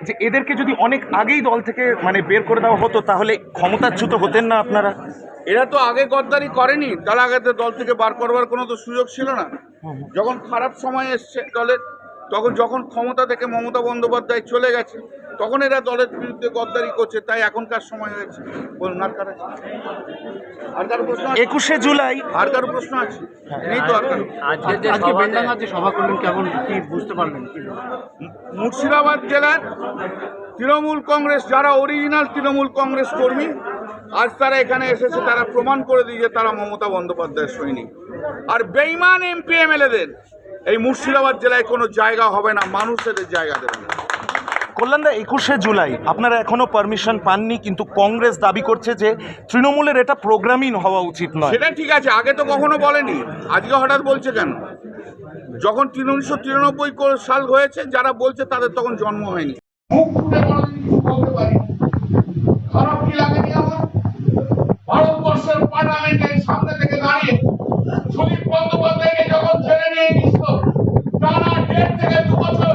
যে এদেরকে যদি অনেক আগেই দল থেকে মানে বের করে দেওয়া হতো তাহলে ক্ষমতাচ্যুত হতেন না আপনারা? এরা তো আগে গদ্দারি করেনি, তার আগে তো দল থেকে বার করবার কোনো তো সুযোগ ছিল না। যখন খারাপ সময় এসছে দলের, যখন ক্ষমতা থেকে মমতা বন্দ্যোপাধ্যায় চলে গেছে, তখন এরা দলের বিরুদ্ধে গদ্দারি করছে। তাই এখনকার সময় হয়েছে। বলুন, আর কারো প্রশ্ন আছে? 21শে জুলাই আর কারো প্রশ্ন আছে? নেই তো আর কারো? আজকে বেলডাঙ্গাতে সভা করলেন, কেমন কি বুঝতে পারলেন? মুর্শিদাবাদ জেলার তৃণমূল কংগ্রেস, যারা অরিজিনাল তৃণমূল কংগ্রেস কর্মী, আজ তারা এখানে এসেছে, তারা প্রমাণ করে দিয়েছে তারা মমতা বন্দ্যোপাধ্যায়ের সৈনিক। আর বেইমান এমপি এমএলএদের এই মুর্শিদাবাদ জেলায় কোনো জায়গা হবে না, মানুষ এদের জায়গা দেবে না। কল্যাণদা, 21শে জুলাই আপনারা এখনো পারমিশন পাননি, কিন্তু কংগ্রেস দাবি করছে যে তৃণমূলের এটা প্রোগ্রামই হওয়া উচিত নয়। সেটা ঠিক আছে, আগে তো কখনো বলেনি, আজকে হঠাৎ বলছে কেন? যখন 1993 সাল হয়েছে, যারা বলছে তাদের তখন জন্ম হয়নি। মুখ ফুটে বলতে পারি, খারাপ কি লাগেনি আমার? ভারতবর্ষের পার্লামেন্টের সামনে থেকে দাঁড়িয়ে সুদীপ বন্দ্যোপাধ্যায়কে যখন ছেড়ে নিয়ে গেছিল, টানা 1.5 থেকে 2 বছর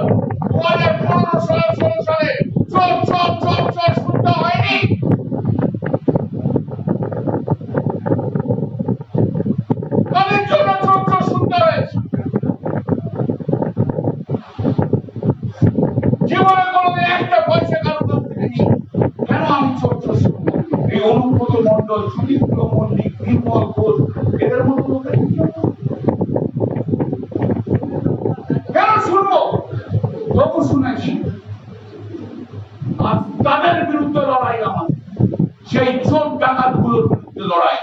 2015-16 সালে চোর চোর চোর চোর শুনতে হয়নি? তাদের জন্য চোর চোর শুনতে হয়েছে। জীবনে কোনোদিন একটা পয়সা কারোর কাছ থেকে নিই, কেন আমি চোর চোর শুনবো? এই অনুব্রত মন্ডল, সুদীপ্ত মল্লিক, নির্মল ঘোষ, এদের মতো লোকের কেন শুনবো? তবু শুনেছি। আর তাদের বিরুদ্ধে লড়াই আমার, সেই চোর ডাকাতগুলোর বিরুদ্ধে লড়াই।